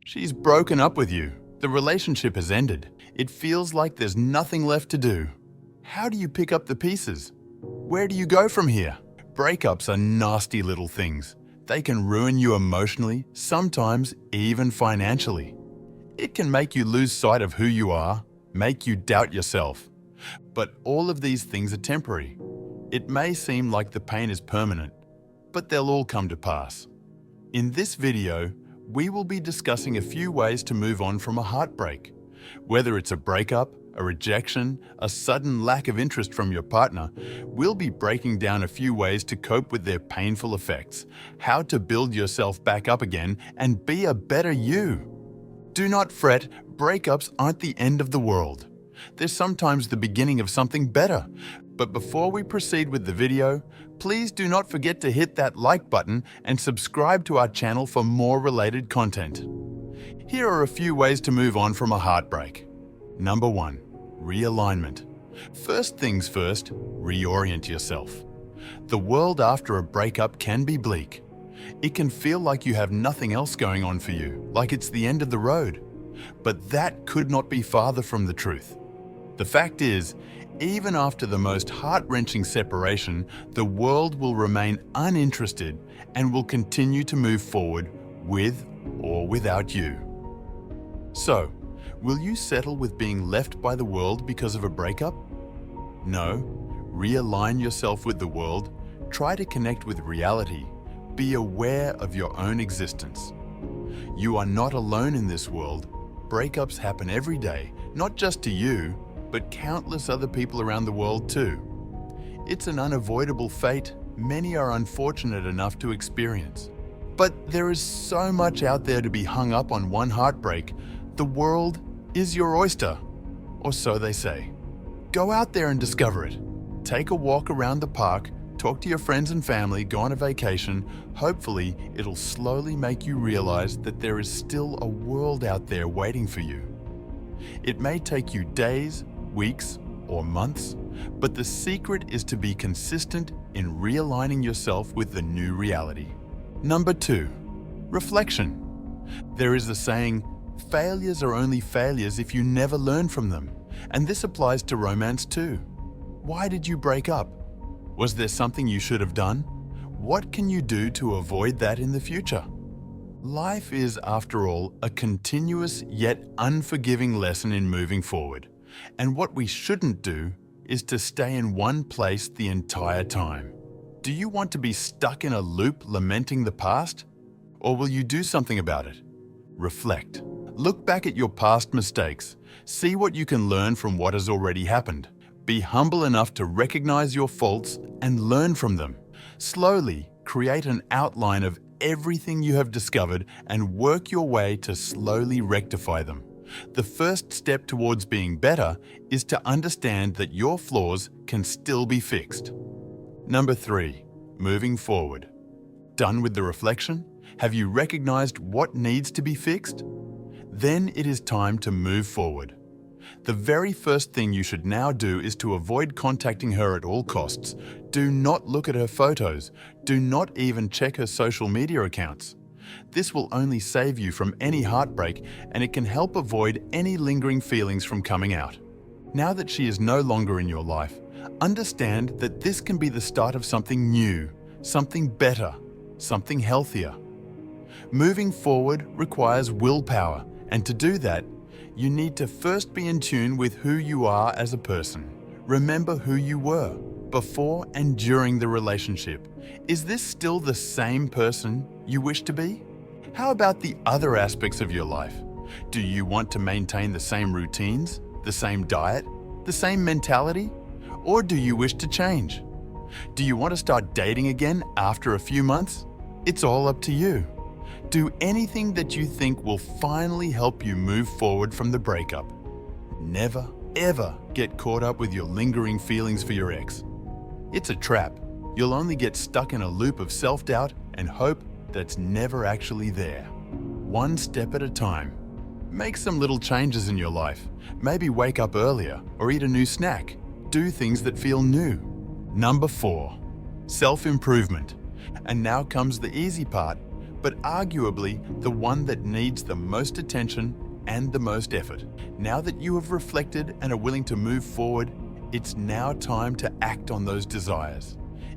She's broken up with you. The relationship has ended. It feels like there's nothing left to do. How do you pick up the pieces? Where do you go from here? Breakups are nasty little things. They can ruin you emotionally, sometimes even financially. It can make you lose sight of who you are, make you doubt yourself. But all of these things are temporary. It may seem like the pain is permanent, but they'll all come to pass. In this video, we will be discussing a few ways to move on from a heartbreak. Whether it's a breakup, a rejection, a sudden lack of interest from your partner, we'll be breaking down a few ways to cope with their painful effects, how to build yourself back up again and be a better you. Do not fret, breakups aren't the end of the world. They're sometimes the beginning of something better. But before we proceed with the video, please do not forget to hit that like button and subscribe to our channel for more related content. Here are a few ways to move on from a heartbreak. Number 1. Realignment. First things first, reorient yourself. The world after a breakup can be bleak. It can feel like you have nothing else going on for you, like it's the end of the road. But that could not be farther from the truth. The fact is, even after the most heart-wrenching separation, the world will remain uninterested and will continue to move forward with or without you. So, will you settle with being left by the world because of a breakup? No. Realign yourself with the world. Try to connect with reality. Be aware of your own existence. You are not alone in this world. Breakups happen every day, not just to you, but countless other people around the world too. It's an unavoidable fate many are unfortunate enough to experience. But there is so much out there to be hung up on one heartbreak. The world is your oyster, or so they say. Go out there and discover it. Take a walk around the park, talk to your friends and family, go on a vacation. Hopefully, it'll slowly make you realize that there is still a world out there waiting for you. It may take you days, weeks, or months, but the secret is to be consistent in realigning yourself with the new reality. Number 2. Reflection. There is a saying, failures are only failures if you never learn from them. And this applies to romance too. Why did you break up? Was there something you should have done? What can you do to avoid that in the future? Life is, after all, a continuous yet unforgiving lesson in moving forward. And what we shouldn't do is to stay in one place the entire time. Do you want to be stuck in a loop lamenting the past? Or will you do something about it? Reflect. Look back at your past mistakes. See what you can learn from what has already happened. Be humble enough to recognize your faults and learn from them. Slowly create an outline of everything you have discovered and work your way to slowly rectify them. The first step towards being better is to understand that your flaws can still be fixed. Number 3. Moving forward. Done with the reflection? Have you recognized what needs to be fixed? Then it is time to move forward. The very first thing you should now do is to avoid contacting her at all costs. Do not look at her photos. Do not even check her social media accounts. This will only save you from any heartbreak, and it can help avoid any lingering feelings from coming out. Now that she is no longer in your life, understand that this can be the start of something new, something better, something healthier. Moving forward requires willpower, and to do that, you need to first be in tune with who you are as a person. Remember who you were before and during the relationship. Is this still the same person you wish to be? How about the other aspects of your life? Do you want to maintain the same routines, the same diet, the same mentality? Or do you wish to change? Do you want to start dating again after a few months? It's all up to you. Do anything that you think will finally help you move forward from the breakup. Never, ever get caught up with your lingering feelings for your ex. It's a trap. You'll only get stuck in a loop of self-doubt and hope that's never actually there. One step at a time. Make some little changes in your life. Maybe wake up earlier or eat a new snack. Do things that feel new. Number 4. Self-improvement. And now comes the easy part. but arguably the one that needs the most attention and the most effort. Now that you have reflected and are willing to move forward, it's now time to act on those desires.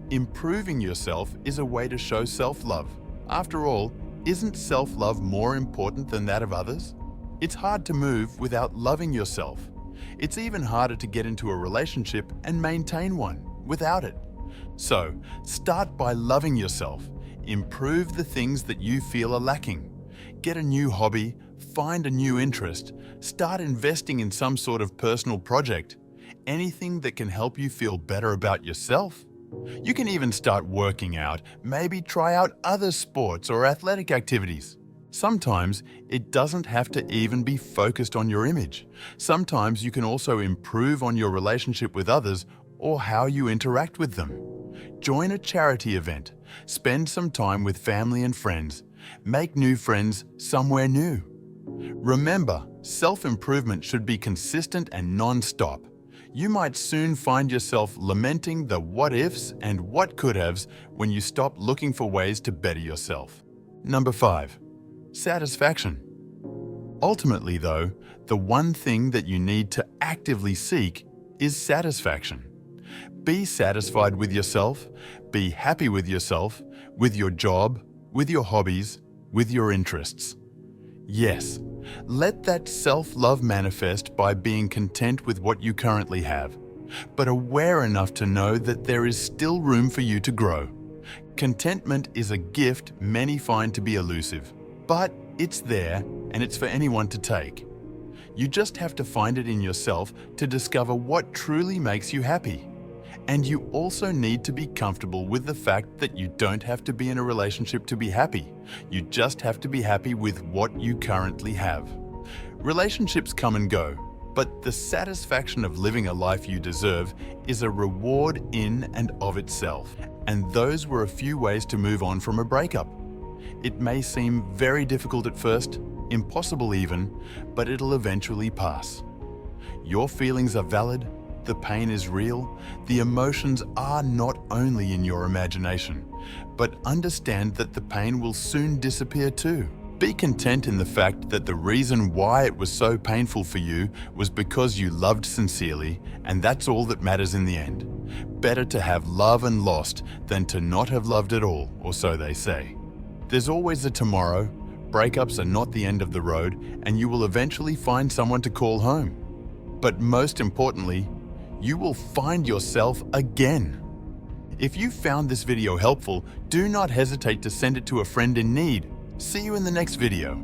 Improving yourself is a way to show self-love. After all, isn't self-love more important than that of others? It's hard to move without loving yourself. It's even harder to get into a relationship and maintain one without it. So, start by loving yourself. Improve the things that you feel are lacking. Get a new hobby, find a new interest, start investing in some sort of personal project. Anything that can help you feel better about yourself. You can even start working out, maybe try out other sports or athletic activities. Sometimes it doesn't have to even be focused on your image. Sometimes you can also improve on your relationship with others or how you interact with them. Join a charity event, spend some time with family and friends, make new friends somewhere new. Remember, self-improvement should be consistent and non-stop. You might soon find yourself lamenting the what-ifs and what-could-haves when you stop looking for ways to better yourself. Number 5. Satisfaction. Ultimately, though, the one thing that you need to actively seek is satisfaction. Be satisfied with yourself, be happy with yourself, with your job, with your hobbies, with your interests. Yes, let that self-love manifest by being content with what you currently have, but aware enough to know that there is still room for you to grow. Contentment is a gift many find to be elusive, but it's there and it's for anyone to take. You just have to find it in yourself to discover what truly makes you happy. And you also need to be comfortable with the fact that you don't have to be in a relationship to be happy. You just have to be happy with what you currently have. Relationships come and go, but the satisfaction of living a life you deserve is a reward in and of itself. And those were a few ways to move on from a breakup. It may seem very difficult at first, impossible even, but it'll eventually pass. Your feelings are valid. The pain is real. The emotions are not only in your imagination, but understand that the pain will soon disappear too. Be content in the fact that the reason why it was so painful for you was because you loved sincerely, and that's all that matters in the end. Better to have love and lost than to not have loved at all, or so they say. There's always a tomorrow. Breakups are not the end of the road, and you will eventually find someone to call home. But most importantly, you will find yourself again. If you found this video helpful, do not hesitate to send it to a friend in need. See you in the next video.